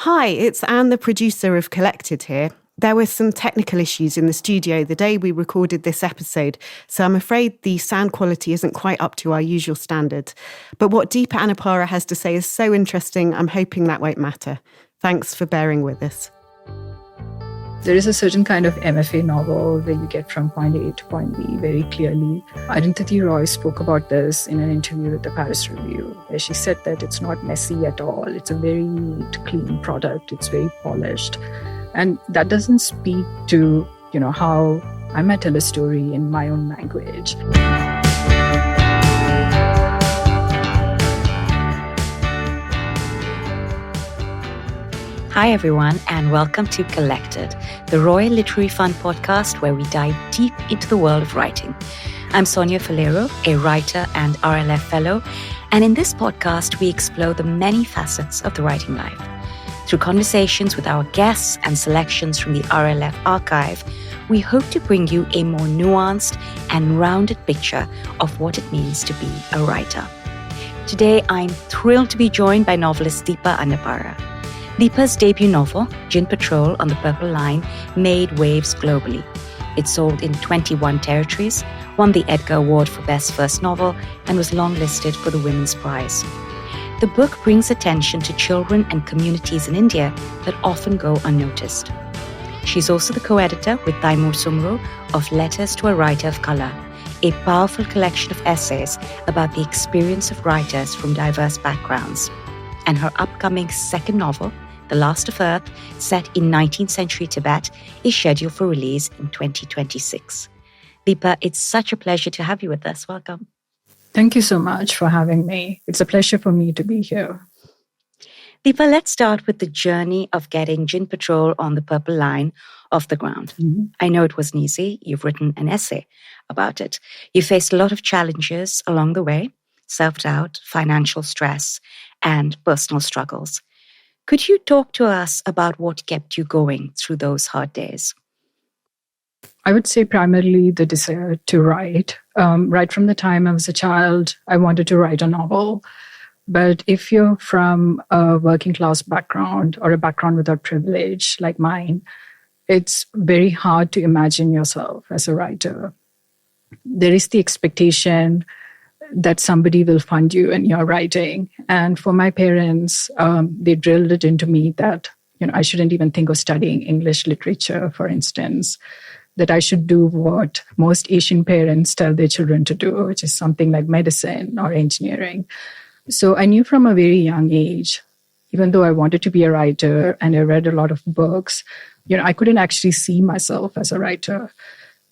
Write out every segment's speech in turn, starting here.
Hi, it's Anne, the producer of Collected here. There were some technical issues in the studio the day we recorded this episode, so I'm afraid the sound quality isn't quite up to our usual standard. But what Deepa Anappara has to say is so interesting, I'm hoping that won't matter. Thanks for bearing with us. There is a certain kind of MFA novel where you get from point A to point B very clearly. Arundhati Roy spoke about this in an interview with the Paris Review, where she said that it's not messy at all. It's a very neat, clean product. It's very polished. And that doesn't speak to, how I might tell a story in my own language. Hi, everyone, and welcome to Collected, the Royal Literary Fund podcast where we dive deep into the world of writing. I'm Sonia Faleiro, a writer and RLF fellow, and in this podcast, we explore the many facets of the writing life. Through conversations with our guests and selections from the RLF archive, we hope to bring you a more nuanced and rounded picture of what it means to be a writer. Today, I'm thrilled to be joined by novelist Deepa Anappara. Deepa's debut novel, Gin Patrol on the Purple Line, made waves globally. It sold in 21 territories, won the Edgar Award for Best First Novel, and was longlisted for the Women's Prize. The book brings attention to children and communities in India that often go unnoticed. She's also the co-editor with Taimur Sumro of Letters to a Writer of Color, a powerful collection of essays about the experience of writers from diverse backgrounds. And her upcoming second novel, The Last of Earth, set in 19th century Tibet, is scheduled for release in 2026. Deepa, it's such a pleasure to have you with us. Welcome. Thank you so much for having me. It's a pleasure for me to be here. Deepa, let's start with the journey of getting Gin Patrol on the Purple Line off the ground. Mm-hmm. I know it wasn't easy. You've written an essay about it. You faced a lot of challenges along the way, self-doubt, financial stress, and personal struggles. Could you talk to us about what kept you going through those hard days? I would say primarily the desire to write. Right from the time I was a child, I wanted to write a novel. But if you're from a working class background or a background without privilege like mine, it's very hard to imagine yourself as a writer. There is the expectation that somebody will fund you in your writing. And for my parents, they drilled it into me that, I shouldn't even think of studying English literature, for instance, that I should do what most Asian parents tell their children to do, which is something like medicine or engineering. So I knew from a very young age, even though I wanted to be a writer and I read a lot of books, I couldn't actually see myself as a writer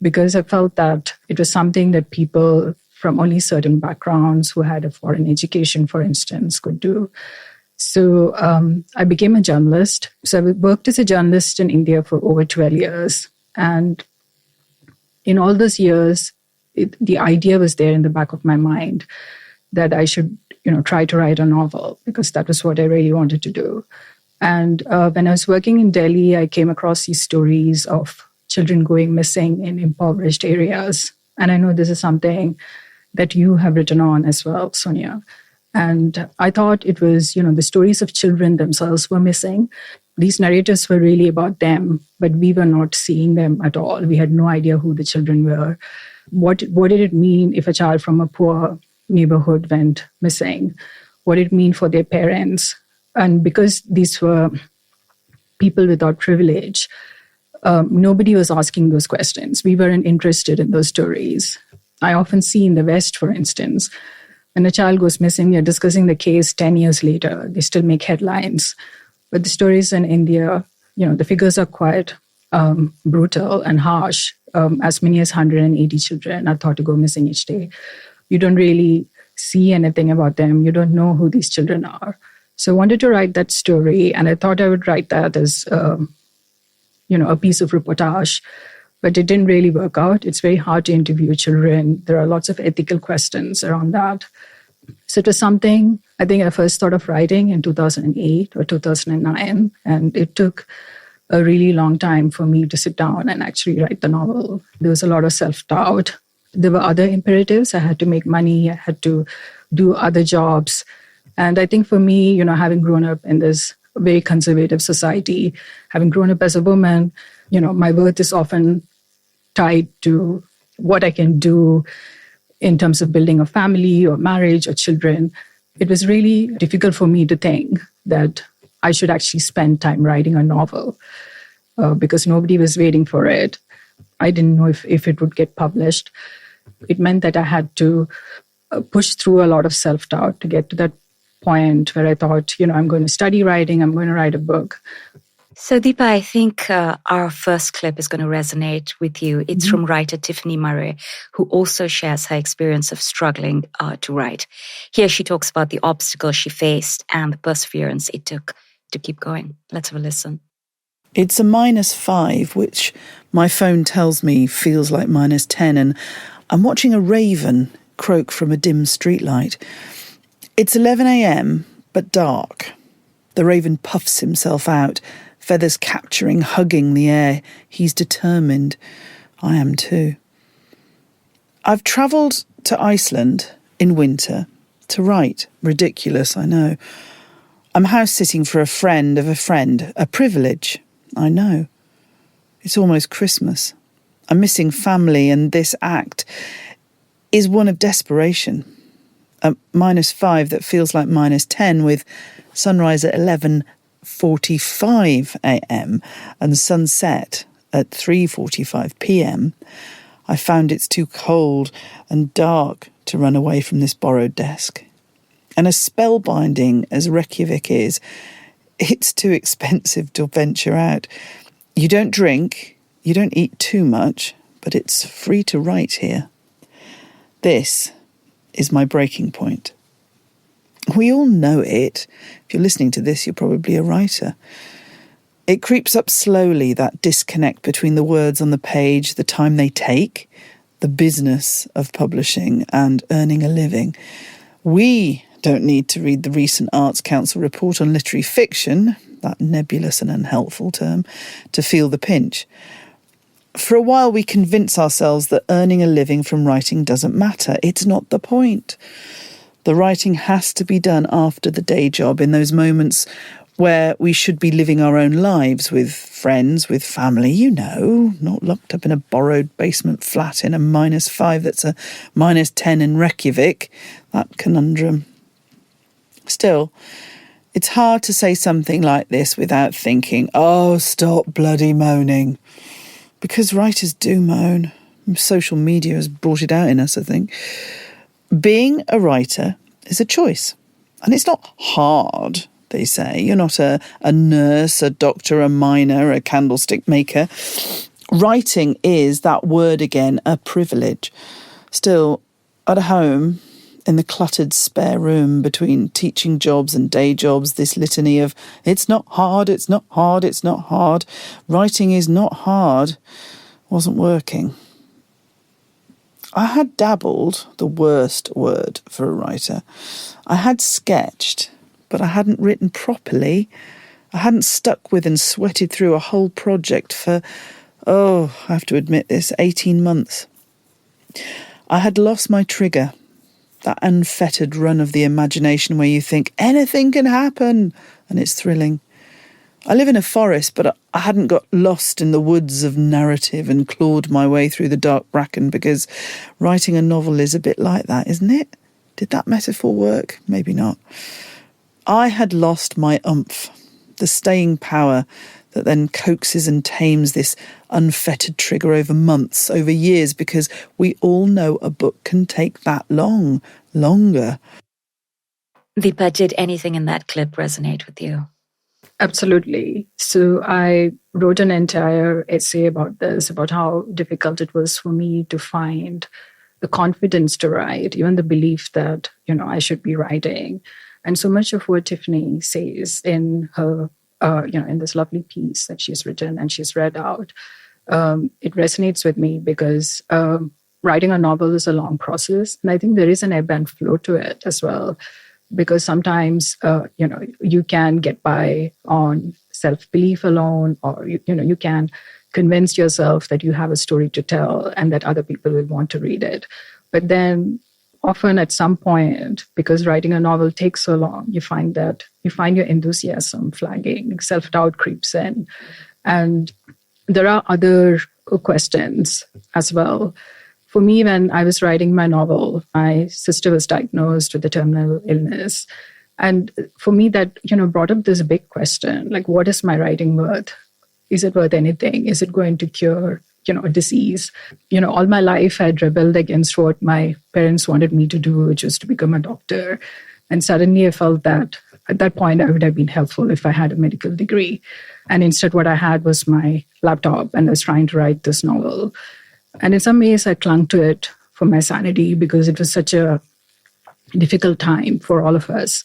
because I felt that it was something that people from only certain backgrounds who had a foreign education, for instance, could do. So I became a journalist. So I worked as a journalist in India for over 12 years. And in all those years, the idea was there in the back of my mind that I should, try to write a novel because that was what I really wanted to do. And when I was working in Delhi, I came across these stories of children going missing in impoverished areas. And I know this is something that you have written on as well, Sonia. And I thought it was, the stories of children themselves were missing. These narratives were really about them, but we were not seeing them at all. We had no idea who the children were. What did it mean if a child from a poor neighborhood went missing? What did it mean for their parents? And because these were people without privilege, nobody was asking those questions. We weren't interested in those stories. I often see in the West, for instance, when a child goes missing, they're discussing the case 10 years later. They still make headlines. But the stories in India, the figures are quite brutal and harsh. As many as 180 children are thought to go missing each day. You don't really see anything about them. You don't know who these children are. So I wanted to write that story, and I thought I would write that as, a piece of reportage. But it didn't really work out. It's very hard to interview children. There are lots of ethical questions around that. So it was something I think I first thought of writing in 2008 or 2009. And it took a really long time for me to sit down and actually write the novel. There was a lot of self-doubt. There were other imperatives. I had to make money. I had to do other jobs. And I think for me, having grown up in this very conservative society. Having grown up as a woman, my worth is often tied to what I can do in terms of building a family or marriage or children. It was really difficult for me to think that I should actually spend time writing a novel because nobody was waiting for it. I didn't know if it would get published. It meant that I had to push through a lot of self-doubt to get to that point where I thought, I'm going to study writing, I'm going to write a book. So, Deepa, I think our first clip is going to resonate with you. It's from writer Tiffany Murray, who also shares her experience of struggling to write. Here she talks about the obstacles she faced and the perseverance it took to keep going. Let's have a listen. It's a -5, which my phone tells me feels like -10, and I'm watching a raven croak from a dim streetlight. It's 11 a.m, but dark. The raven puffs himself out, feathers capturing, hugging the air. He's determined. I am too. I've travelled to Iceland in winter to write. Ridiculous, I know. I'm house-sitting for a friend of a friend. A privilege, I know. It's almost Christmas. I'm missing family, and this act is one of desperation. A -5 that feels like -10, with sunrise at 11:45 a.m. and sunset at 3:45 p.m. I found it's too cold and dark to run away from this borrowed desk. And as spellbinding as Reykjavik is, it's too expensive to venture out. You don't drink, you don't eat too much, but it's free to write here. This is my breaking point. We all know it. If you're listening to this, you're probably a writer. It creeps up slowly, that disconnect between the words on the page, the time they take, the business of publishing and earning a living. We don't need to read the recent Arts Council report on literary fiction, that nebulous and unhelpful term, to feel the pinch. For a while we convince ourselves that earning a living from writing doesn't matter. It's not the point. The writing has to be done after the day job, in those moments where we should be living our own lives with friends, with family, not locked up in a borrowed basement flat in a -5 that's a -10 in Reykjavik. That conundrum. Still, it's hard to say something like this without thinking, oh, stop bloody moaning. Because writers do moan. Social media has brought it out in us, I think. Being a writer is a choice. And it's not hard, they say. You're not a nurse, a doctor, a miner, a candlestick maker. Writing is, that word again, a privilege. Still, at home, in the cluttered spare room between teaching jobs and day jobs, this litany of it's not hard, it's not hard, it's not hard, writing is not hard, wasn't working. I had dabbled, the worst word for a writer. I had sketched, but I hadn't written properly. I hadn't stuck with and sweated through a whole project for, I have to admit this, 18 months. I had lost my trigger. That unfettered run of the imagination where you think anything can happen and it's thrilling. I live in a forest, but I hadn't got lost in the woods of narrative and clawed my way through the dark bracken, because writing a novel is a bit like that, isn't it? Did that metaphor work? Maybe not. I had lost my oomph, the staying power that then coaxes and tames this unfettered trigger over months, over years, because we all know a book can take that long, longer. Deepa, did anything in that clip resonate with you? Absolutely. So I wrote an entire essay about this, about how difficult it was for me to find the confidence to write, even the belief that, I should be writing. And so much of what Tiffany says in her in this lovely piece that she's written and she's read out, it resonates with me because writing a novel is a long process. And I think there is an ebb and flow to it as well, because sometimes, you can get by on self-belief alone, or, you can convince yourself that you have a story to tell and that other people will want to read it. But then often at some point, because writing a novel takes so long, you find your enthusiasm flagging, self-doubt creeps in. And there are other questions as well. For me, when I was writing my novel, my sister was diagnosed with a terminal illness. And for me, that, brought up this big question, like, what is my writing worth? Is it worth anything? Is it going to cure, a disease? All my life I had rebelled against what my parents wanted me to do, which was to become a doctor. And suddenly I felt that at that point, I would have been helpful if I had a medical degree. And instead, what I had was my laptop, and I was trying to write this novel. And in some ways, I clung to it for my sanity because it was such a difficult time for all of us.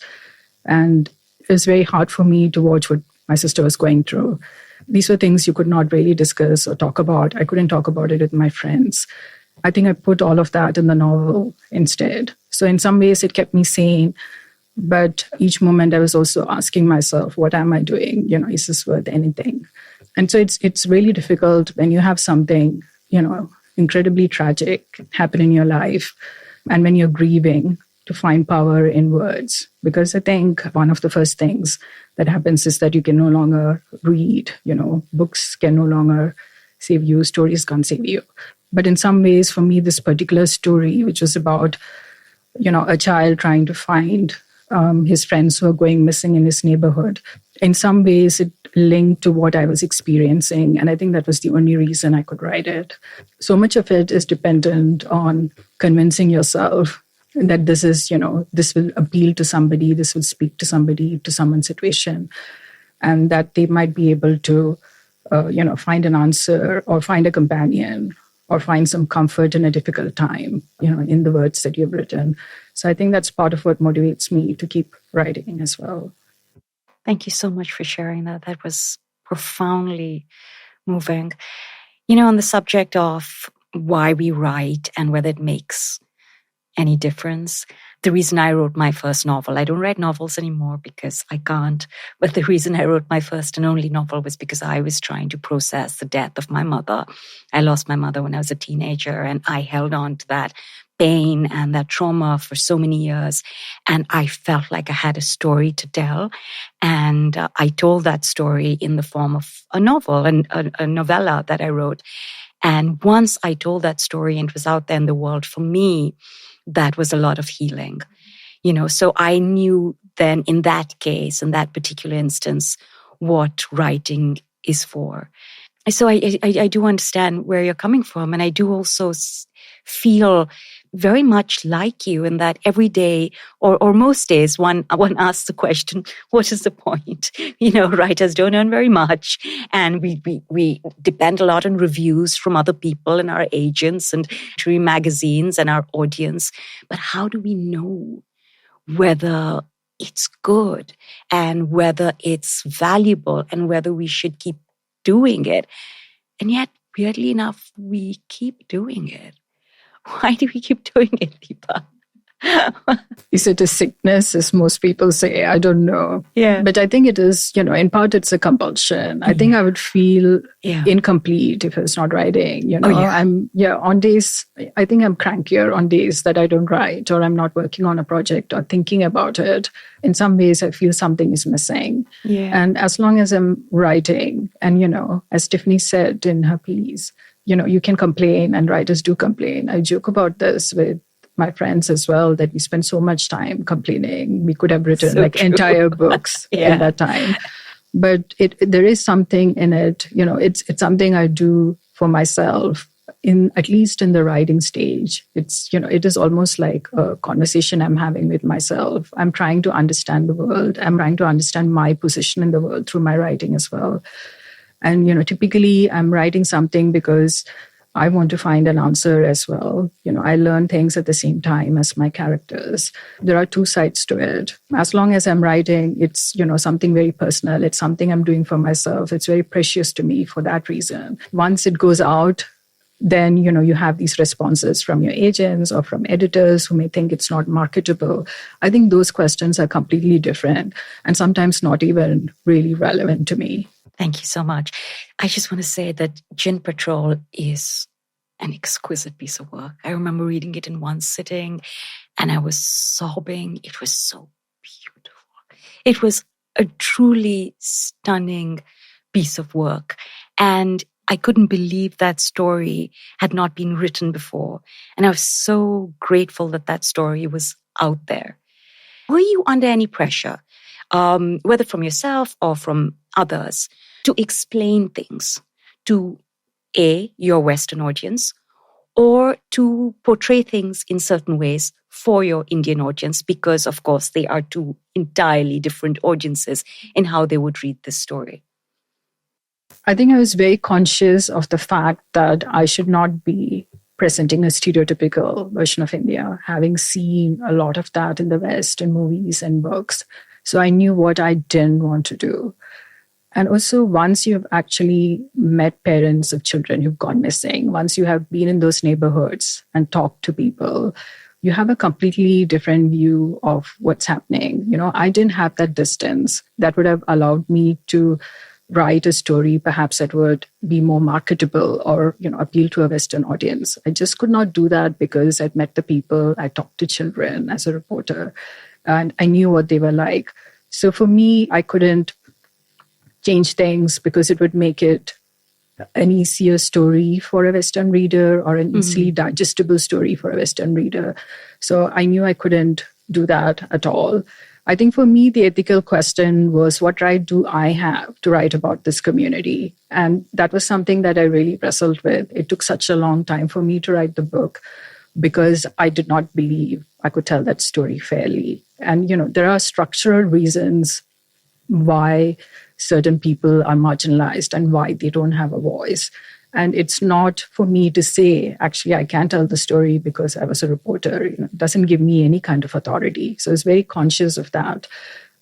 And it was very hard for me to watch what my sister was going through. These were things you could not really discuss or talk about. I couldn't talk about it with my friends. I think I put all of that in the novel instead. So in some ways, it kept me sane. But each moment I was also asking myself, what am I doing? Is this worth anything? And so it's really difficult when you have something, incredibly tragic happen in your life, and when you're grieving, to find power in words. Because I think one of the first things that happens is that you can no longer read, books can no longer save you, stories can't save you. But in some ways, for me, this particular story, which was about, a child trying to find his friends who are going missing in his neighborhood, in some ways it linked to what I was experiencing. And I think that was the only reason I could write it. So much of it is dependent on convincing yourself that this is, this will appeal to somebody, this will speak to somebody, to someone's situation, and that they might be able to, find an answer or find a companion or find some comfort in a difficult time, in the words that you've written. So I think that's part of what motivates me to keep writing as well. Thank you so much for sharing that. That was profoundly moving. On the subject of why we write and whether it makes any difference, the reason I wrote my first novel, I don't write novels anymore because I can't, but the reason I wrote my first and only novel was because I was trying to process the death of my mother. I lost my mother when I was a teenager, and I held on to that pain and that trauma for so many years. And I felt like I had a story to tell. And I told that story in the form of a novel, a novella that I wrote. And once I told that story and it was out there in the world, for me, that was a lot of healing. So I knew then in that case, in that particular instance, what writing is for. So I do understand where you're coming from. And I do also feel very much like you in that every day or most days one asks the question, what is the point? Writers don't earn very much, and we depend a lot on reviews from other people and our agents and literary magazines and our audience. But how do we know whether it's good and whether it's valuable and whether we should keep doing it? And yet, weirdly enough, we keep doing it. Why do we keep doing it, Deepa? Is it a sickness, as most people say? I don't know. Yeah. But I think it is, in part it's a compulsion. I think I would feel incomplete if I was not writing, I'm on days, I think I'm crankier on days that I don't write or I'm not working on a project or thinking about it. In some ways, I feel something is missing. Yeah. And as long as I'm writing, and, as Tiffany said in her piece, you can complain, and writers do complain. I joke about this with my friends as well, that we spend so much time complaining. We could have written entire books in that time. But there is something in it, it's something I do for myself, at least in the writing stage. It is almost like a conversation I'm having with myself. I'm trying to understand the world. I'm trying to understand my position in the world through my writing as well. And, typically I'm writing something because I want to find an answer as well. I learn things at the same time as my characters. There are two sides to it. As long as I'm writing, it's, something very personal. It's something I'm doing for myself. It's very precious to me for that reason. Once it goes out, then, you have these responses from your agents or from editors who may think it's not marketable. I think those questions are completely different and sometimes not even really relevant to me. Thank you so much. I just want to say that Gin Patrol is an exquisite piece of work. I remember reading it in one sitting, and I was sobbing. It was so beautiful. It was a truly stunning piece of work. And I couldn't believe that story had not been written before. And I was so grateful that that story was out there. Were you under any pressure, whether from yourself or from others, to explain things to your Western audience, or to portray things in certain ways for your Indian audience? Because, of course, they are two entirely different audiences in how they would read this story. I think I was very conscious of the fact that I should not be presenting a stereotypical version of India, having seen a lot of that in the West in movies and books. So I knew what I didn't want to do. And also, once you've actually met parents of children who've gone missing, once you have been in those neighborhoods and talked to people, you have a completely different view of what's happening. I didn't have that distance that would have allowed me to write a story perhaps that would be more marketable or, appeal to a Western audience. I just could not do that because I'd met the people, I talked to children as a reporter, and I knew what they were like. So for me, I couldn't change things because it would make it an easier story for a Western reader or an easily digestible story for a Western reader. So I knew I couldn't do that at all. I think for me, the ethical question was, what right do I have to write about this community? And that was something that I really wrestled with. It took such a long time for me to write the book because I did not believe I could tell that story fairly. And, there are structural reasons why certain people are marginalized and why they don't have a voice. And it's not for me to say, actually, I can't tell the story because I was a reporter. It doesn't give me any kind of authority. So I was very conscious of that.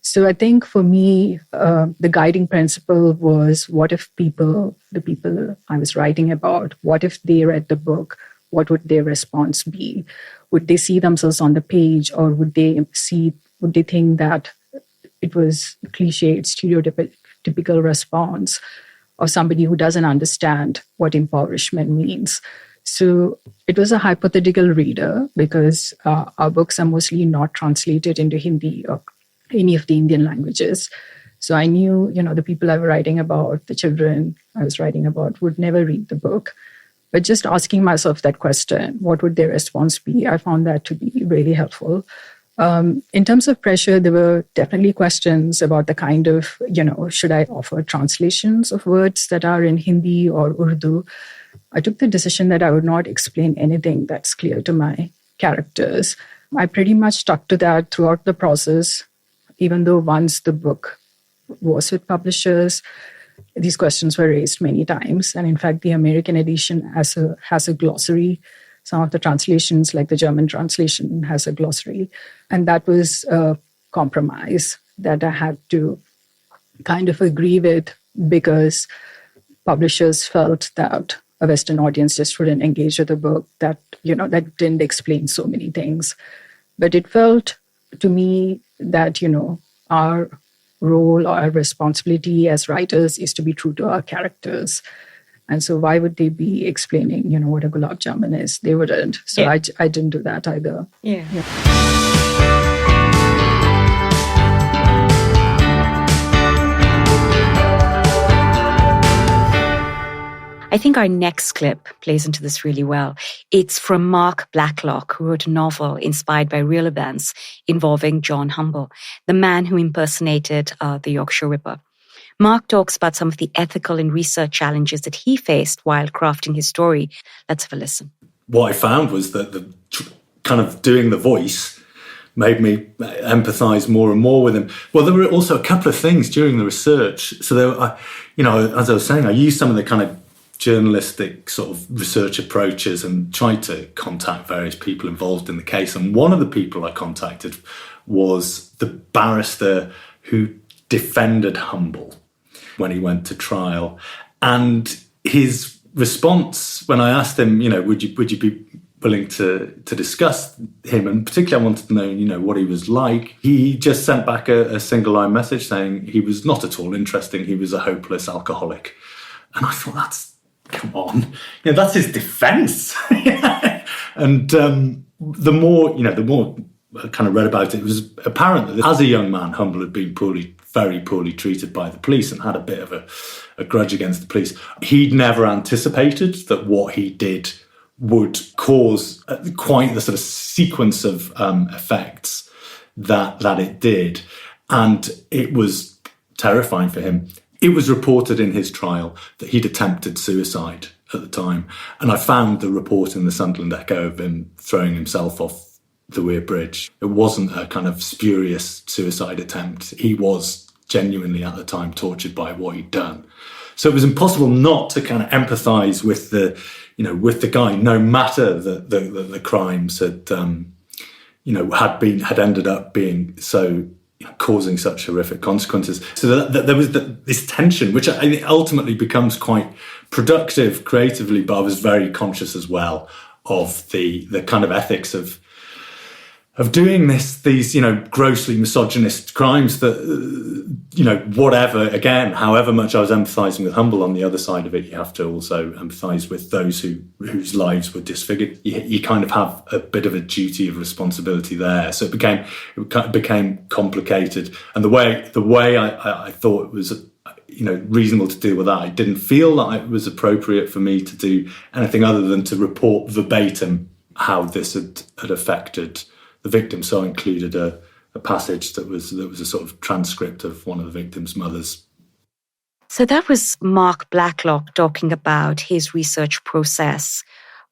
So I think for me, the guiding principle was, what if the people I was writing about, what if they read the book? What would their response be? Would they see themselves on the page, or would they think that it was a cliched, stereotypical response of somebody who doesn't understand what impoverishment means? So it was a hypothetical reader because our books are mostly not translated into Hindi or any of the Indian languages. So I knew, the people I was writing about, the children I was writing about, would never read the book. But just asking myself that question, what would their response be? I found that to be really helpful. In terms of pressure, there were definitely questions about the kind of, should I offer translations of words that are in Hindi or Urdu? I took the decision that I would not explain anything that's clear to my characters. I pretty much stuck to that throughout the process, even though once the book was with publishers, these questions were raised many times. And in fact, the American edition has a glossary. Some of the translations, like the German translation, has a glossary. And that was a compromise that I had to kind of agree with because publishers felt that a Western audience just wouldn't engage with a book that didn't explain so many things. But it felt to me that, our role or our responsibility as writers is to be true to our characters. And so why would they be explaining, what a gulab jamun is? They wouldn't. So yeah. I didn't do that either. Yeah. I think our next clip plays into this really well. It's from Mark Blacklock, who wrote a novel inspired by real events involving John Humble, the man who impersonated the Yorkshire Ripper. Mark talks about some of the ethical and research challenges that he faced while crafting his story. Let's have a listen. What I found was that the kind of doing the voice made me empathise more and more with him. Well, there were also a couple of things during the research. So there were, as I was saying, I used some of the kind of journalistic sort of research approaches and tried to contact various people involved in the case. And one of the people I contacted was the barrister who defended Humble when he went to trial. And his response when I asked him, would you be willing to discuss him, and particularly I wanted to know, what he was like, he just sent back a single line message saying he was not at all interesting, he was a hopeless alcoholic. And I thought, come on, that's his defence. And the more I kind of read about it, it was apparent that as a young man, Humble had been very poorly treated by the police and had a bit of a grudge against the police. He'd never anticipated that what he did would cause quite the sort of sequence of effects that it did. And it was terrifying for him. It was reported in his trial that he'd attempted suicide at the time. And I found the report in the Sunderland Echo of him throwing himself off the Weir Bridge. It wasn't a kind of spurious suicide attempt. He was genuinely at the time tortured by what he'd done. So it was impossible not to kind of empathise with the guy, no matter that the crimes had ended up being so, causing such horrific consequences. So that there was this tension, which I think ultimately becomes quite productive creatively, but I was very conscious as well of the kind of ethics of doing these grossly misogynist crimes that whatever, again, however much I was empathising with Humble, on the other side of it you have to also empathise with those whose lives were disfigured. You kind of have a bit of a duty of responsibility there, so it became complicated. And the way I thought it was reasonable to deal with that, I didn't feel that it was appropriate for me to do anything other than to report verbatim how this had affected the victim. So I included a passage that was a sort of transcript of one of the victim's mothers. So that was Mark Blacklock talking about his research process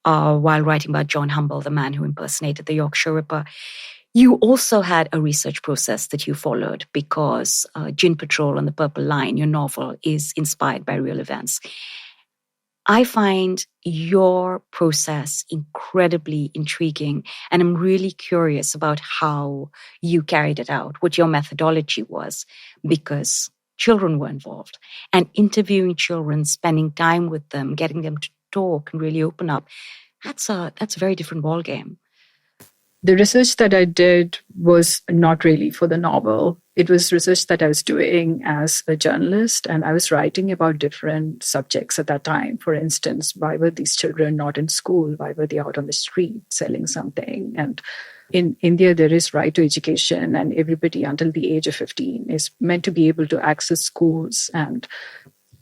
while writing about John Humble, the man who impersonated the Yorkshire Ripper. You also had a research process that you followed because Gin Patrol on the Purple Line, your novel, is inspired by real events. I find your process incredibly intriguing, and I'm really curious about how you carried it out, what your methodology was, because children were involved. And interviewing children, spending time with them, getting them to talk and really open up, that's a very different ballgame. The research that I did was not really for the novel. It was research that I was doing as a journalist, and I was writing about different subjects at that time. For instance, why were these children not in school? Why were they out on the street selling something? And in India, there is right to education, and everybody until the age of 15 is meant to be able to access schools and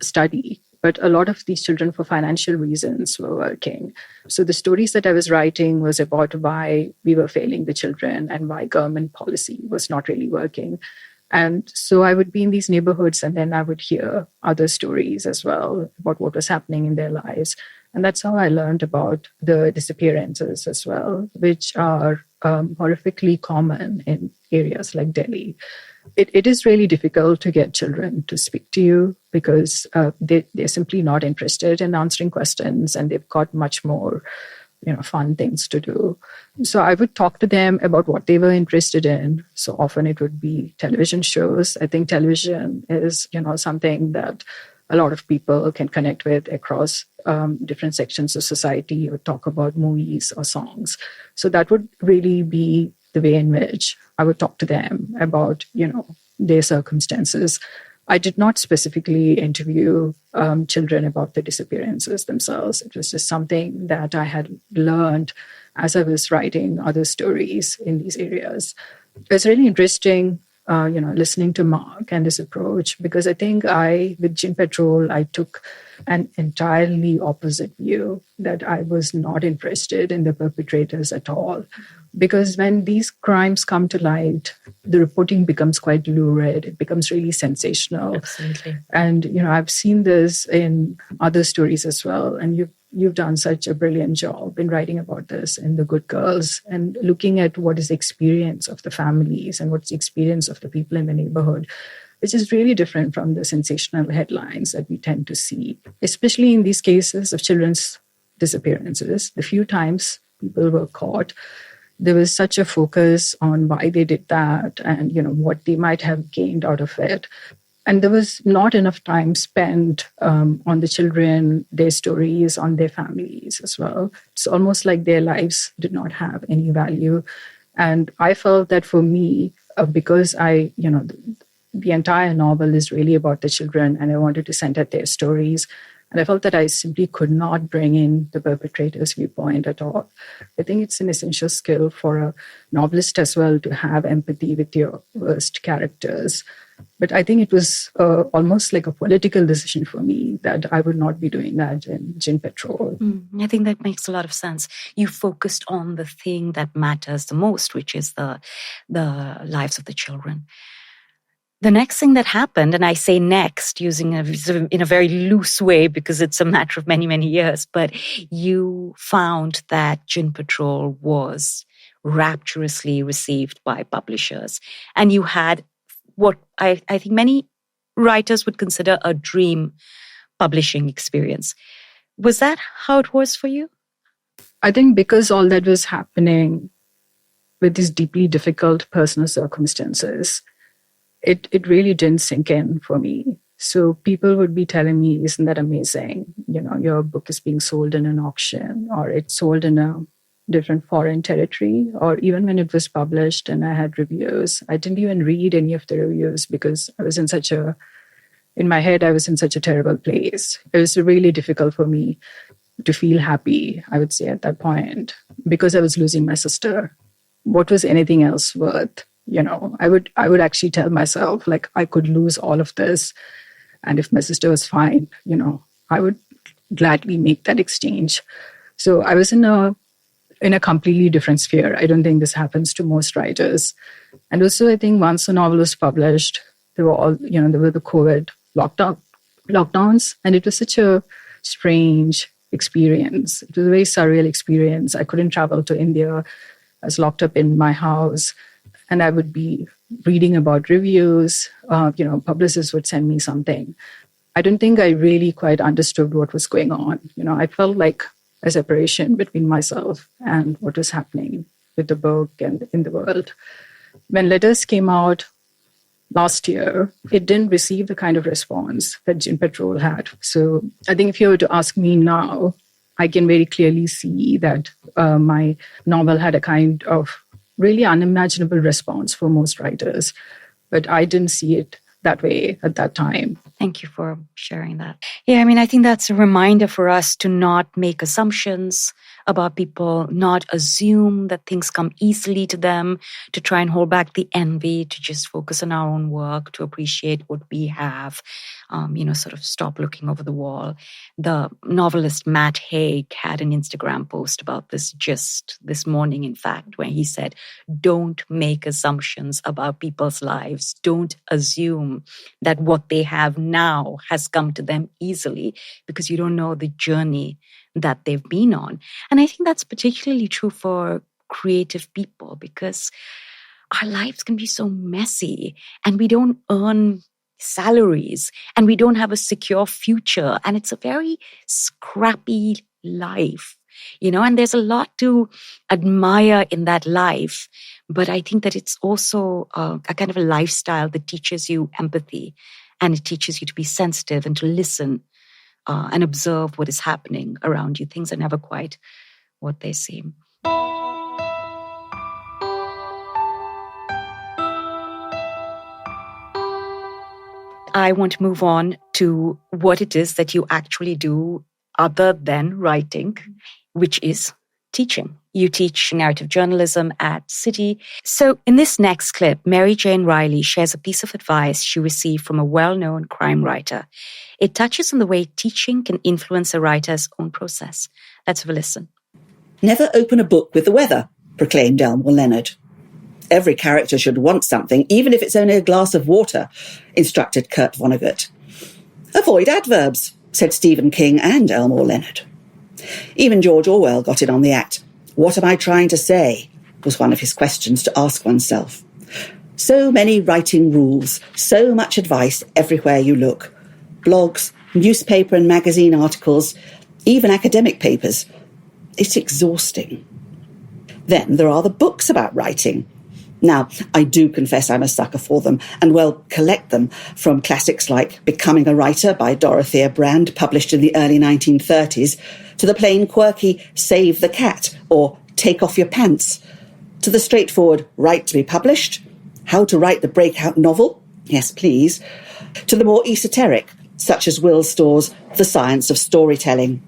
study. But a lot of these children, for financial reasons, were working. So the stories that I was writing was about why we were failing the children and why government policy was not really working. And so I would be in these neighborhoods, and then I would hear other stories as well about what was happening in their lives. And that's how I learned about the disappearances as well, which are horrifically common in areas like Delhi. It is really difficult to get children to speak to you because they're simply not interested in answering questions, and they've got much more fun things to do. So I would talk to them about what they were interested in. So often it would be television shows. I think television is something that a lot of people can connect with across different sections of society, or talk about movies or songs. So that would really be the way in which I would talk to them about, their circumstances. I did not specifically interview children about the disappearances themselves. It was just something that I had learned as I was writing other stories in these areas. It's really interesting, listening to Mark and his approach, because I think with Gin Patrol, I took an entirely opposite view, that I was not interested in the perpetrators at all. Because when these crimes come to light, the reporting becomes quite lurid. It becomes really sensational. Absolutely. And, I've seen this in other stories as well. And you've done such a brilliant job in writing about this in The Good Girls, and looking at what is the experience of the families and what's the experience of the people in the neighborhood, which is really different from the sensational headlines that we tend to see, especially in these cases of children's disappearances. The few times people were caught, there was such a focus on why they did that and, what they might have gained out of it. And there was not enough time spent on the children, their stories, on their families as well. It's almost like their lives did not have any value. And I felt that for me, because the entire novel is really about the children, and I wanted to center their stories, And I felt that I simply could not bring in the perpetrator's viewpoint at all. I think it's an essential skill for a novelist as well to have empathy with your worst characters. But I think it was almost like a political decision for me that I would not be doing that in Gin Patrol. I think that makes a lot of sense. You focused on the thing that matters the most, which is the lives of the children. The next thing that happened, and I say next using in a very loose way because it's a matter of many, many years, but you found that Gin Patrol was rapturously received by publishers. And you had what I think many writers would consider a dream publishing experience. Was that how it was for you? I think because all that was happening with these deeply difficult personal circumstances, it really didn't sink in for me. So people would be telling me, isn't that amazing? You know, your book is being sold in an auction, or it's sold in a different foreign territory, or even when it was published and I had reviews, I didn't even read any of the reviews because I was in my head, I was in such a terrible place. It was really difficult for me to feel happy, I would say, at that point, because I was losing my sister. What was anything else worth? You know, I would actually tell myself, like, I could lose all of this. And if my sister was fine, you know, I would gladly make that exchange. So I was in a completely different sphere. I don't think this happens to most writers. And also, I think once a novel was published, there were the COVID lockdowns. And it was such a strange experience. It was a very surreal experience. I couldn't travel to India. I was locked up in my house. And I would be reading about reviews. Publicists would send me something. I don't think I really quite understood what was going on. You know, I felt like a separation between myself and what was happening with the book and in the world. When Letters came out last year, it didn't receive the kind of response that Gin Patrol had. So I think if you were to ask me now, I can very clearly see that my novel had a kind of really unimaginable response for most writers. But I didn't see it that way at that time. Thank you for sharing that. Yeah, I mean, I think that's a reminder for us to not make assumptions about people, not assume that things come easily to them, to try and hold back the envy, to just focus on our own work, to appreciate what we have, sort of stop looking over the wall. The novelist Matt Haig had an Instagram post about this just this morning, in fact, where he said, don't make assumptions about people's lives. Don't assume that what they have now has come to them easily because you don't know the journey that they've been on. And I think that's particularly true for creative people because our lives can be so messy and we don't earn salaries and we don't have a secure future. And it's a very scrappy life, and there's a lot to admire in that life. But I think that it's also a kind of a lifestyle that teaches you empathy and it teaches you to be sensitive and to listen and observe what is happening around you. Things are never quite what they seem. I want to move on to what it is that you actually do other than writing, which is teaching. You teach narrative journalism at City. So in this next clip, Mary Jane Riley shares a piece of advice she received from a well-known crime writer. It touches on the way teaching can influence a writer's own process. Let's have a listen. Never open a book with the weather, proclaimed Elmore Leonard. Every character should want something, even if it's only a glass of water, instructed Kurt Vonnegut. Avoid adverbs, said Stephen King and Elmore Leonard. Even George Orwell got in on the act. What am I trying to say? Was one of his questions to ask oneself. So many writing rules, so much advice everywhere you look. Blogs, newspaper and magazine articles, even academic papers. It's exhausting. Then there are the books about writing. Now, I do confess I'm a sucker for them and, collect them from classics like Becoming a Writer by Dorothea Brand, published in the early 1930s, to the plain quirky Save the Cat or Take Off Your Pants, to the straightforward Write to be Published, How to Write the Breakout Novel, yes please, to the more esoteric such as Will Storr's The Science of Storytelling.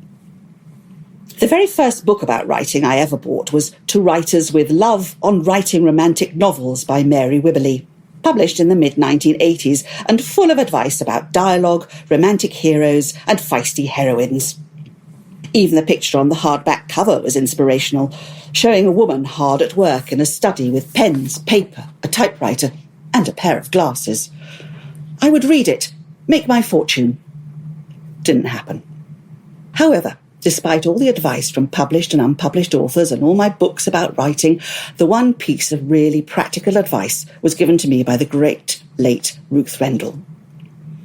The very first book about writing I ever bought was To Writers with Love on Writing Romantic Novels by Mary Wibberley, published in the mid-1980s and full of advice about dialogue, romantic heroes and feisty heroines. Even the picture on the hardback cover was inspirational, showing a woman hard at work in a study with pens, paper, a typewriter and a pair of glasses. I would read it, make my fortune. Didn't happen. However, despite all the advice from published and unpublished authors and all my books about writing, the one piece of really practical advice was given to me by the great, late Ruth Rendell.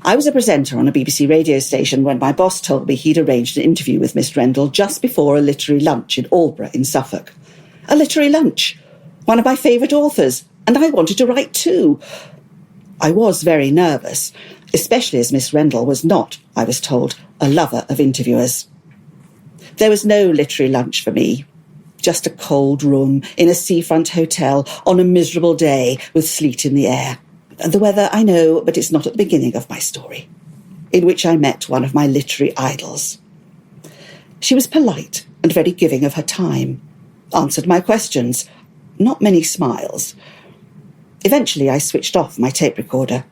I was a presenter on a BBC radio station when my boss told me he'd arranged an interview with Miss Rendell just before a literary lunch in Aldborough in Suffolk. A literary lunch! One of my favourite authors, and I wanted to write too. I was very nervous, especially as Miss Rendell was not, I was told, a lover of interviewers. There was no literary lunch for me, just a cold room in a seafront hotel on a miserable day with sleet in the air. And the weather, I know, but it's not at the beginning of my story, in which I met one of my literary idols. She was polite and very giving of her time, answered my questions, not many smiles. Eventually I switched off my tape recorder.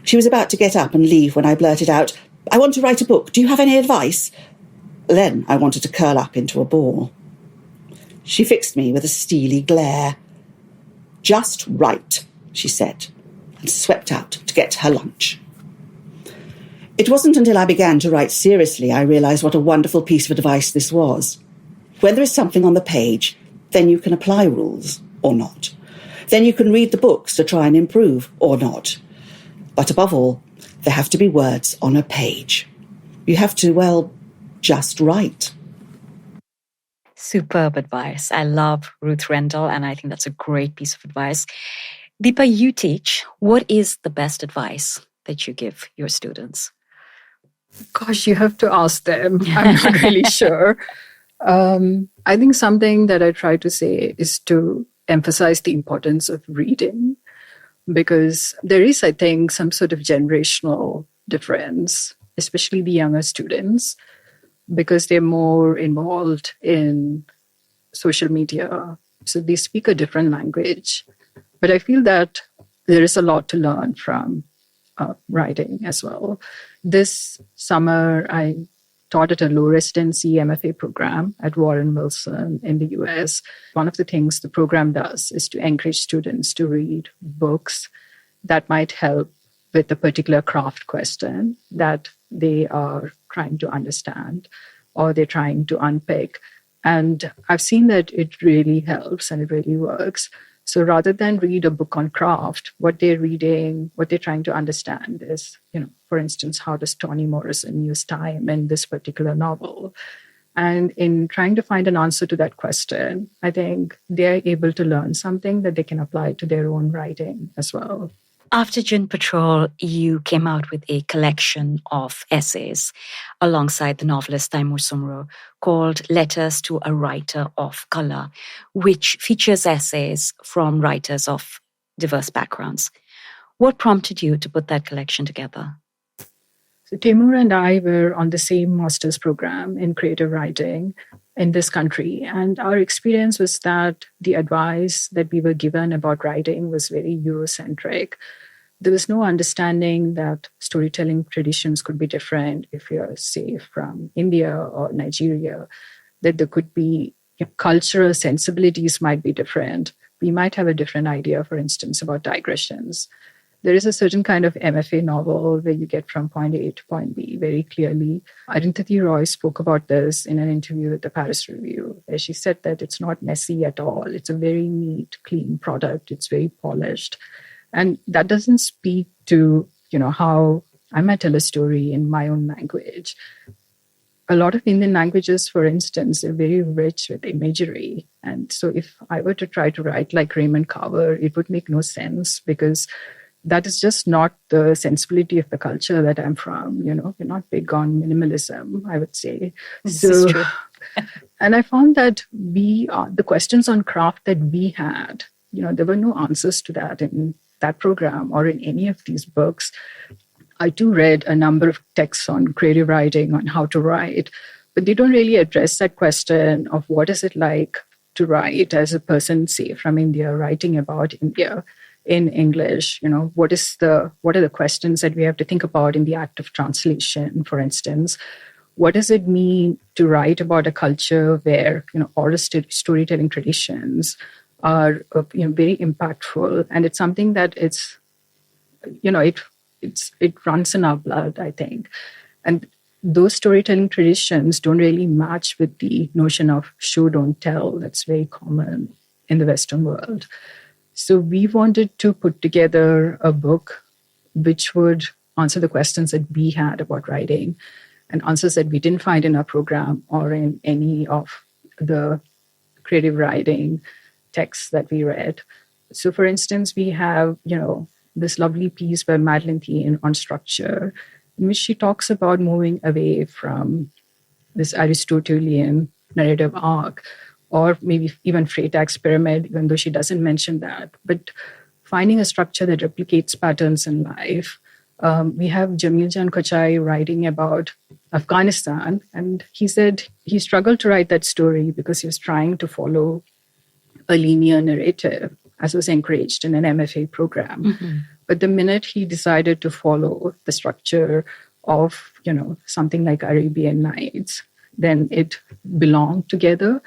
She was about to get up and leave when I blurted out, "I want to write a book. Do you have any advice?" Then I wanted to curl up into a ball. She fixed me with a steely glare. "Just write," she said, and swept out to get her lunch. It wasn't until I began to write seriously I realised what a wonderful piece of advice this was. When there is something on the page, then you can apply rules, or not. Then you can read the books to try and improve, or not. But above all, there have to be words on a page. You have to, well, just write. Superb advice. I love Ruth Rendell, and I think that's a great piece of advice. Deepa, you teach. What is the best advice that you give your students? Gosh, you have to ask them. I'm not really sure. I think something that I try to say is to emphasize the importance of reading, because there is, I think, some sort of generational difference, especially the younger students, because they're more involved in social media. So they speak a different language. But I feel that there is a lot to learn from writing as well. This summer, I taught at a low residency MFA program at Warren Wilson in the US. One of the things the program does is to encourage students to read books that might help with a particular craft question that they are trying to understand or they're trying to unpick. And I've seen that it really helps and it really works. So rather than read a book on craft, what they're reading, what they're trying to understand is, for instance, how does Toni Morrison use time in this particular novel? And in trying to find an answer to that question, I think they're able to learn something that they can apply to their own writing as well. After Gin Patrol, you came out with a collection of essays alongside the novelist Taimur Sumro called Letters to a Writer of Color, which features essays from writers of diverse backgrounds. What prompted you to put that collection together? So Taimur and I were on the same master's program in creative writing in this country. And our experience was that the advice that we were given about writing was very Eurocentric. There was no understanding that storytelling traditions could be different if you're, say, from India or Nigeria, that there could be cultural sensibilities might be different. We might have a different idea, for instance, about digressions. There is a certain kind of MFA novel where you get from point A to point B very clearly. Arundhati Roy spoke about this in an interview with the Paris Review, where she said that it's not messy at all. It's a very neat, clean product. It's very polished. And that doesn't speak to, how I might tell a story in my own language. A lot of Indian languages, for instance, are very rich with imagery. And so if I were to try to write like Raymond Carver, it would make no sense because that is just not the sensibility of the culture that I'm from. We're not big on minimalism, I would say. This is true. And I found that the questions on craft that we had, there were no answers to that in that program or in any of these books. I too read a number of texts on creative writing, on how to write, but they don't really address that question of what is it like to write as a person, say, from India, writing about India in English. What are the questions that we have to think about in the act of translation, for instance? What does it mean to write about a culture where, oral storytelling traditions are, very impactful? And it's something that it's, it runs in our blood, I think. And those storytelling traditions don't really match with the notion of show, don't tell that's very common in the Western world. So we wanted to put together a book which would answer the questions that we had about writing and answers that we didn't find in our program or in any of the creative writing texts that we read. So, for instance, we have, this lovely piece by Madeleine Thien on structure, in which she talks about moving away from this Aristotelian narrative arc, or maybe even Freytag's pyramid, even though she doesn't mention that, but finding a structure that replicates patterns in life. We have Jamil Jan Kochai writing about Afghanistan, and he said he struggled to write that story because he was trying to follow a linear narrative, as was encouraged in an MFA program. Mm-hmm. But the minute he decided to follow the structure of, something like Arabian Nights, then it belonged together,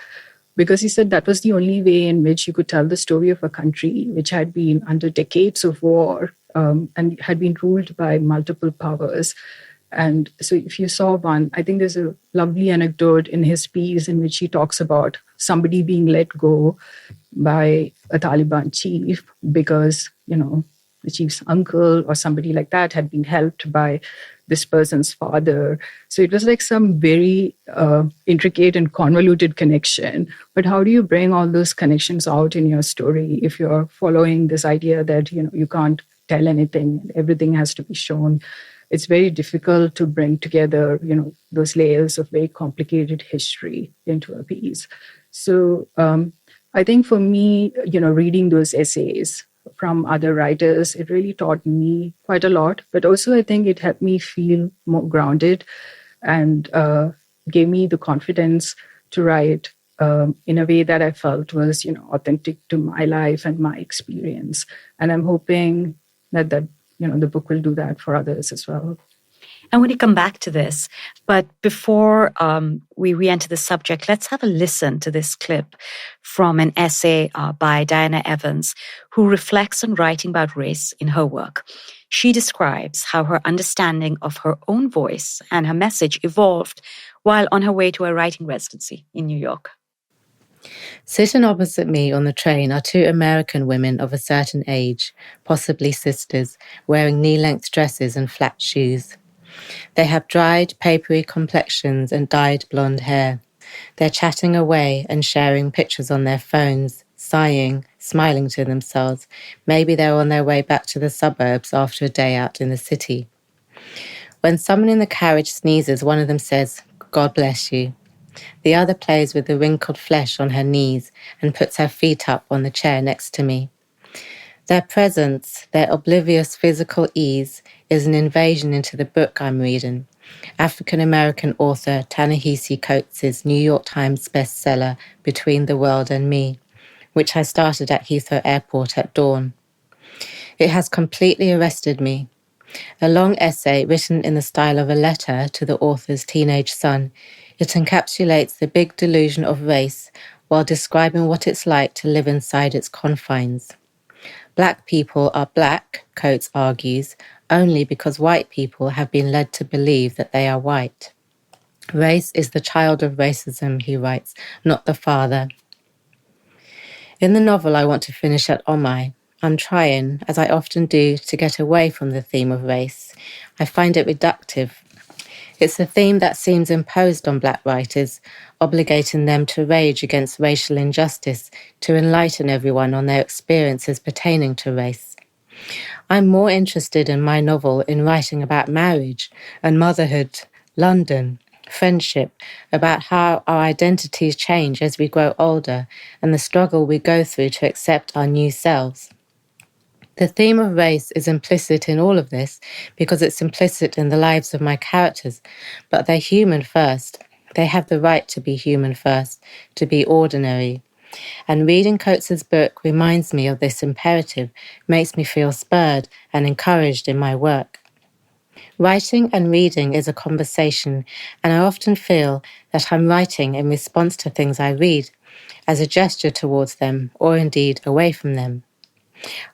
because he said that was the only way in which you could tell the story of a country which had been under decades of war and had been ruled by multiple powers. And so if you saw one, I think there's a lovely anecdote in his piece in which he talks about somebody being let go by a Taliban chief because, the chief's uncle or somebody like that had been helped by this person's father. So it was like some very intricate and convoluted connection. But how do you bring all those connections out in your story if you're following this idea that, you can't tell anything, everything has to be shown? It's very difficult to bring together, those layers of very complicated history into a piece. So I think for me, reading those essays from other writers, it really taught me quite a lot. But also I think it helped me feel more grounded and gave me the confidence to write in a way that I felt was, authentic to my life and my experience. And I'm hoping that the book will do that for others as well. I want to come back to this, but before we re-enter the subject, let's have a listen to this clip from an essay by Diana Evans, who reflects on writing about race in her work. She describes how her understanding of her own voice and her message evolved while on her way to a writing residency in New York. Sitting opposite me on the train are two American women of a certain age, possibly sisters, wearing knee-length dresses and flat shoes. They have dried, papery complexions and dyed blonde hair. They're chatting away and sharing pictures on their phones, sighing, smiling to themselves. Maybe they're on their way back to the suburbs after a day out in the city. When someone in the carriage sneezes, one of them says, "God bless you." The other plays with the wrinkled flesh on her knees and puts her feet up on the chair next to me. Their presence, their oblivious physical ease, is an invasion into the book I'm reading. African-American author Ta-Nehisi Coates' New York Times bestseller, Between the World and Me, which I started at Heathrow Airport at dawn. It has completely arrested me. A long essay written in the style of a letter to the author's teenage son, it encapsulates the big delusion of race while describing what it's like to live inside its confines. Black people are black, Coates argues, only because white people have been led to believe that they are white. Race is the child of racism, he writes, not the father. In the novel, I want to finish at Omai. I'm trying, as I often do, to get away from the theme of race. I find it reductive. It's a theme that seems imposed on black writers, obligating them to rage against racial injustice, to enlighten everyone on their experiences pertaining to race. I'm more interested in my novel in writing about marriage and motherhood, London, friendship, about how our identities change as we grow older and the struggle we go through to accept our new selves. The theme of race is implicit in all of this because it's implicit in the lives of my characters, but they're human first. They have the right to be human first, to be ordinary. And reading Coates's book reminds me of this imperative, makes me feel spurred and encouraged in my work. Writing and reading is a conversation, and I often feel that I'm writing in response to things I read, as a gesture towards them, or indeed away from them.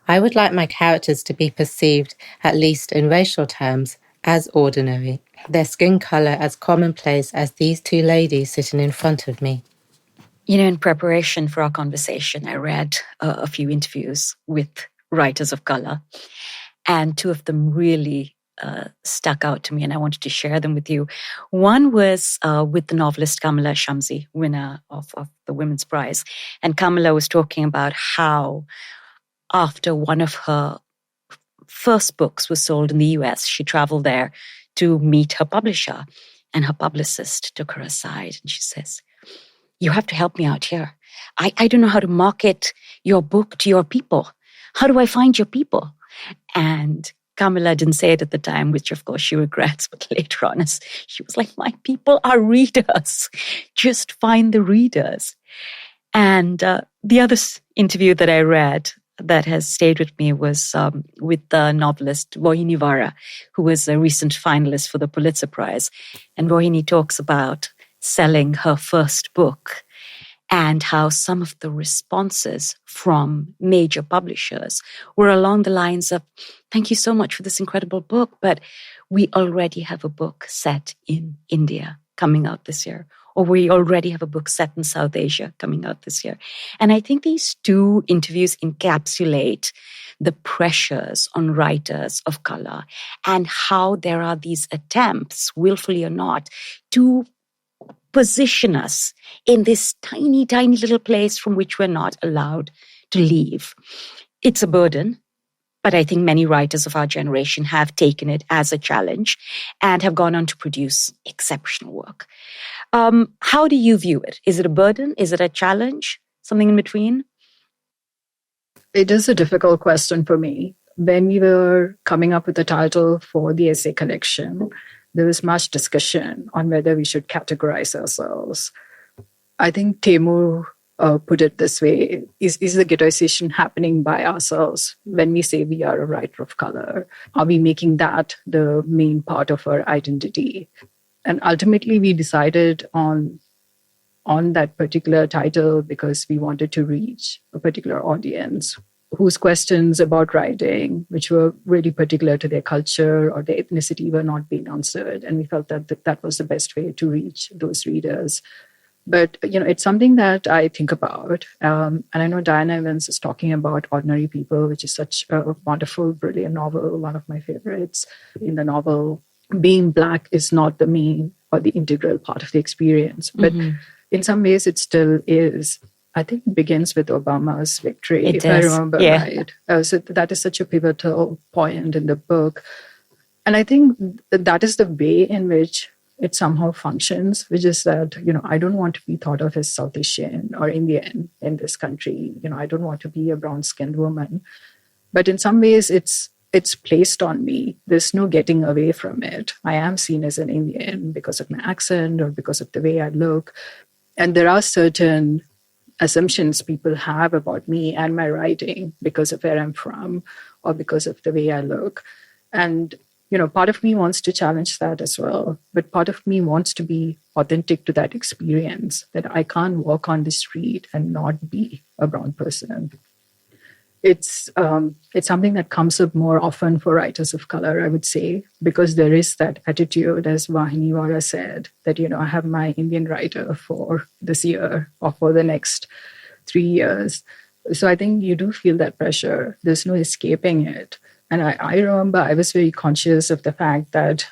I would like my characters to be perceived, at least in racial terms, as ordinary, their skin colour as commonplace as these two ladies sitting in front of me. You know, in preparation for our conversation, I read a few interviews with writers of color, and two of them really stuck out to me, and I wanted to share them with you. One was with the novelist Kamala Shamsi, winner of the Women's Prize. And Kamala was talking about how after one of her first books was sold in the US, she traveled there to meet her publisher. And her publicist took her aside and she says, "You have to help me out here. I don't know how to market your book to your people. How do I find your people?" And Kamala didn't say it at the time, which of course she regrets, but later on, she was like, "My people are readers. Just find the readers." And the other interview that I read that has stayed with me was with the novelist Rohini Vara, who was a recent finalist for the Pulitzer Prize. And Rohini talks about selling her first book and how some of the responses from major publishers were along the lines of, "Thank you so much for this incredible book, but we already have a book set in India coming out this year, or we already have a book set in South Asia coming out this year." And I think these two interviews encapsulate the pressures on writers of color and how there are these attempts, willfully or not, to position us in this tiny, tiny little place from which we're not allowed to leave. It's a burden, but I think many writers of our generation have taken it as a challenge and have gone on to produce exceptional work. How do you view it? Is it a burden? Is it a challenge? Something in between? It is a difficult question for me. When we were coming up with the title for the essay collection, there was much discussion on whether we should categorize ourselves. I think Temur put it this way, is the ghettoization happening by ourselves when we say we are a writer of color? Are we making that the main part of our identity? And ultimately, we decided on that particular title because we wanted to reach a particular audience whose questions about writing, which were really particular to their culture or their ethnicity, were not being answered. And we felt that was the best way to reach those readers. But, it's something that I think about. And I know Diana Evans is talking about Ordinary People, which is such a wonderful, brilliant novel, one of my favorites. In the novel, being Black is not the main or the integral part of the experience. But in some ways, it still is. I think it begins with Obama's victory, if I remember right. So that is such a pivotal point in the book. And I think that is the way in which it somehow functions, which is that, I don't want to be thought of as South Asian or Indian in this country. I don't want to be a brown-skinned woman. But in some ways, it's placed on me. There's no getting away from it. I am seen as an Indian because of my accent or because of the way I look. And there are certain assumptions people have about me and my writing because of where I'm from or because of the way I look. And, part of me wants to challenge that as well. But part of me wants to be authentic to that experience, that I can't walk on the street and not be a brown person. It's something that comes up more often for writers of color, I would say, because there is that attitude, as Rohini Vara said, that, I have my Indian writer for this year or for the next 3 years. So I think you do feel that pressure. There's no escaping it. And I remember I was very conscious of the fact that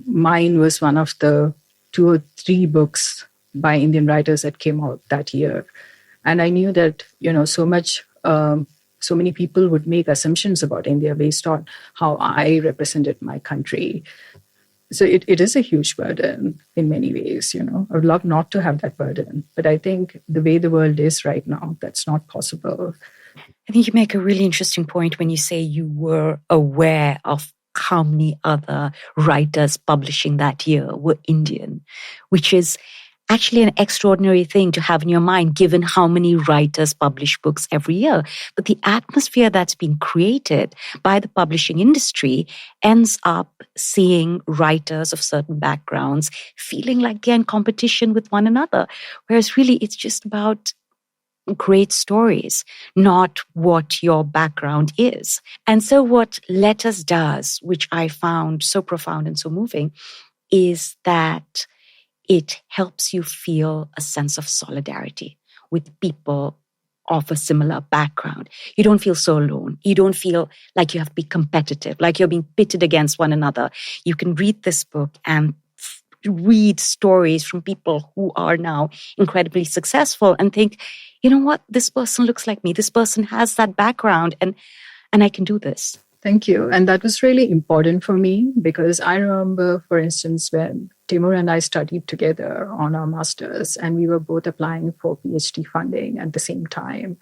mine was one of the 2 or 3 books by Indian writers that came out that year. And I knew that, so many people would make assumptions about India based on how I represented my country. So it is a huge burden in many ways, I would love not to have that burden. But I think the way the world is right now, that's not possible. I think you make a really interesting point when you say you were aware of how many other writers publishing that year were Indian, which is actually an extraordinary thing to have in your mind, given how many writers publish books every year. But the atmosphere that's been created by the publishing industry ends up seeing writers of certain backgrounds feeling like they're in competition with one another. Whereas really it's just about great stories, not what your background is. And so what Letters does, which I found so profound and so moving, is that it helps you feel a sense of solidarity with people of a similar background. You don't feel so alone. You don't feel like you have to be competitive, like you're being pitted against one another. You can read this book and read stories from people who are now incredibly successful and think, you know what, this person looks like me. This person has that background and I can do this. Thank you. And that was really important for me because I remember, for instance, when Timur and I studied together on our masters and we were both applying for PhD funding at the same time.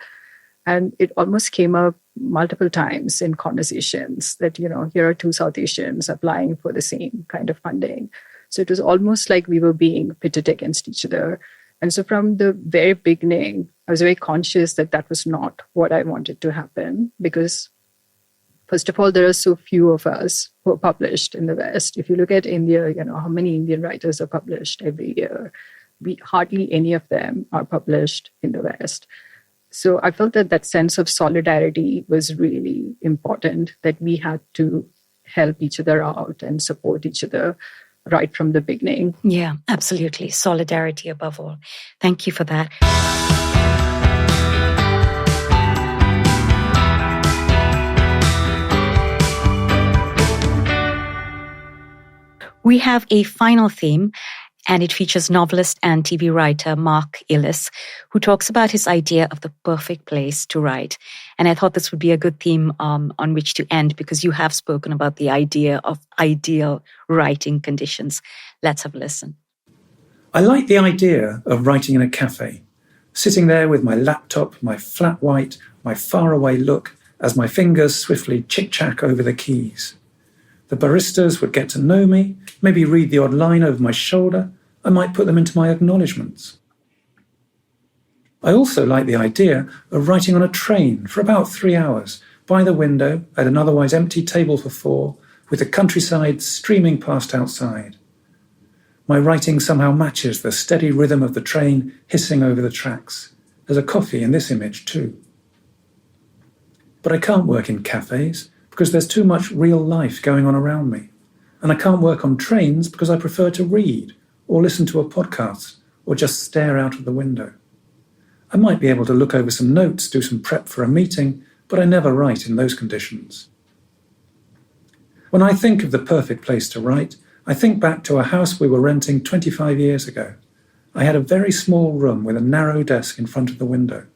And it almost came up multiple times in conversations that, here are two South Asians applying for the same kind of funding. So it was almost like we were being pitted against each other. And so from the very beginning, I was very conscious that that was not what I wanted to happen because, first of all, there are so few of us who are published in the West. If you look at India, how many Indian writers are published every year? Hardly any of them are published in the West. So I felt that sense of solidarity was really important, that we had to help each other out and support each other right from the beginning. Yeah, absolutely. Solidarity above all. Thank you for that. We have a final theme, and it features novelist and TV writer Mark Illis, who talks about his idea of the perfect place to write. And I thought this would be a good theme on which to end, because you have spoken about the idea of ideal writing conditions. Let's have a listen. I like the idea of writing in a cafe, sitting there with my laptop, my flat white, my faraway look, as my fingers swiftly chick-chack over the keys. The baristas would get to know me, maybe read the odd line over my shoulder. I might put them into my acknowledgements. I also like the idea of writing on a train for about 3 hours, by the window at an otherwise empty table for 4, with the countryside streaming past outside. My writing somehow matches the steady rhythm of the train hissing over the tracks. There's a coffee in this image too. But I can't work in cafes, because there's too much real life going on around me. And I can't work on trains because I prefer to read or listen to a podcast or just stare out of the window. I might be able to look over some notes, do some prep for a meeting, but I never write in those conditions. When I think of the perfect place to write, I think back to a house we were renting 25 years ago. I had a very small room with a narrow desk in front of the window.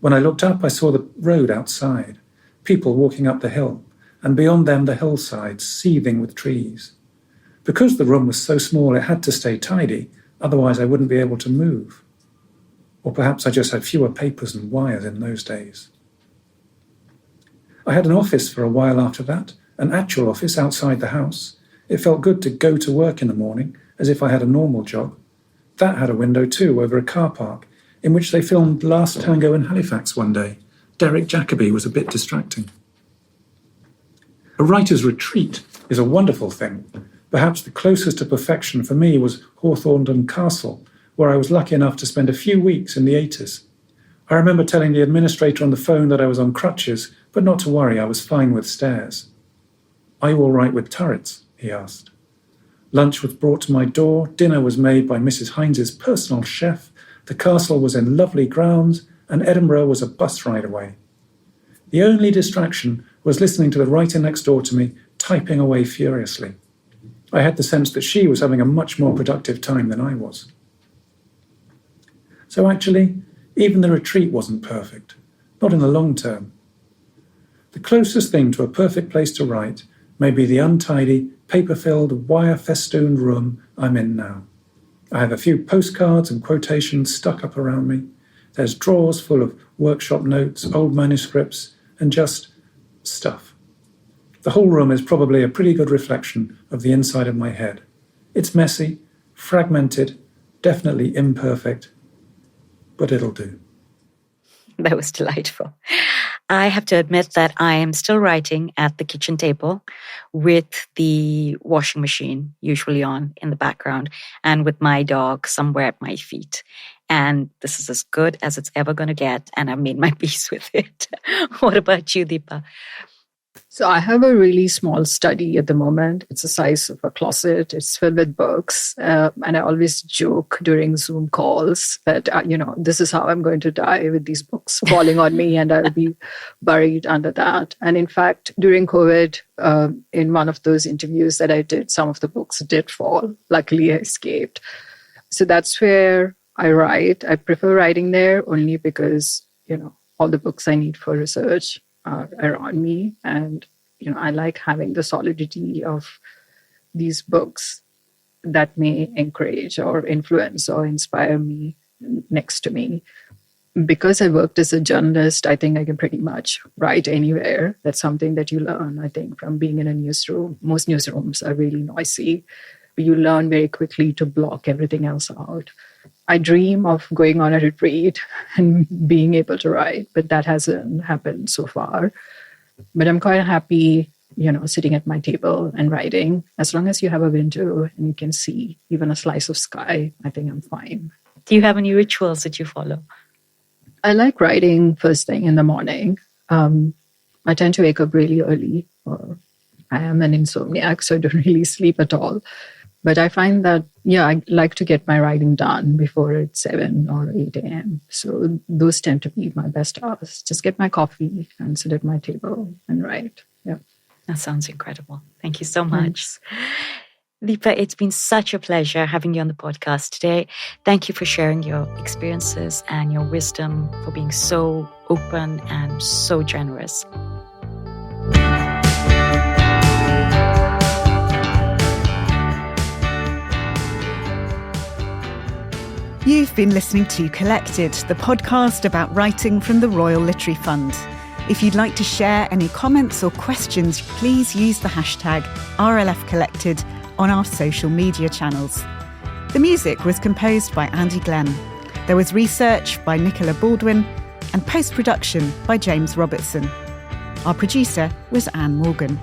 When I looked up, I saw the road outside, people walking up the hill, and beyond them the hillsides seething with trees. Because the room was so small, it had to stay tidy, otherwise I wouldn't be able to move. Or perhaps I just had fewer papers and wires in those days. I had an office for a while after that, an actual office outside the house. It felt good to go to work in the morning, as if I had a normal job. That had a window too, over a car park, in which they filmed Last Tango in Halifax one day. Derek Jacobi was a bit distracting. A writer's retreat is a wonderful thing. Perhaps the closest to perfection for me was Hawthornden Castle, where I was lucky enough to spend a few weeks in the 80s. I remember telling the administrator on the phone that I was on crutches, but not to worry, I was fine with stairs. "Are you all right with turrets?" he asked. Lunch was brought to my door, dinner was made by Mrs. Heinz's personal chef, the castle was in lovely grounds, and Edinburgh was a bus ride away. The only distraction was listening to the writer next door to me typing away furiously. I had the sense that she was having a much more productive time than I was. So actually, even the retreat wasn't perfect, not in the long term. The closest thing to a perfect place to write may be the untidy, paper-filled, wire-festooned room I'm in now. I have a few postcards and quotations stuck up around me. There's drawers full of workshop notes, old manuscripts, and just stuff. The whole room is probably a pretty good reflection of the inside of my head. It's messy, fragmented, definitely imperfect, but it'll do. That was delightful. I have to admit that I am still writing at the kitchen table with the washing machine usually on in the background and with my dog somewhere at my feet. And this is as good as it's ever going to get. And I've made my peace with it. What about you, Deepa? So I have a really small study at the moment. It's the size of a closet. It's filled with books. And I always joke during Zoom calls that, this is how I'm going to die, with these books falling on me and I'll be buried under that. And in fact, during COVID, in one of those interviews that I did, some of the books did fall. Luckily, I escaped. So that's where I write. I prefer writing there only because, all the books I need for research are around me. And, I like having the solidity of these books that may encourage or influence or inspire me next to me. Because I worked as a journalist, I think I can pretty much write anywhere. That's something that you learn, I think, from being in a newsroom. Most newsrooms are really noisy. You learn very quickly to block everything else out. I dream of going on a retreat and being able to write, but that hasn't happened so far. But I'm quite happy, sitting at my table and writing. As long as you have a window and you can see even a slice of sky, I think I'm fine. Do you have any rituals that you follow? I like writing first thing in the morning. I tend to wake up really early, or I am an insomniac, so I don't really sleep at all. But I find that, I like to get my writing done before it's 7 or 8 a.m. So those tend to be my best hours. Just get my coffee and sit at my table and write. Yeah. That sounds incredible. Thank you so much. Deepa, it's been such a pleasure having you on the podcast today. Thank you for sharing your experiences and your wisdom, for being so open and so generous. You've been listening to Collected, the podcast about writing from the Royal Literary Fund. If you'd like to share any comments or questions, please use the hashtag RLFCollected on our social media channels. The music was composed by Andy Glenn. There was research by Nicola Baldwin and post-production by James Robertson. Our producer was Anne Morgan.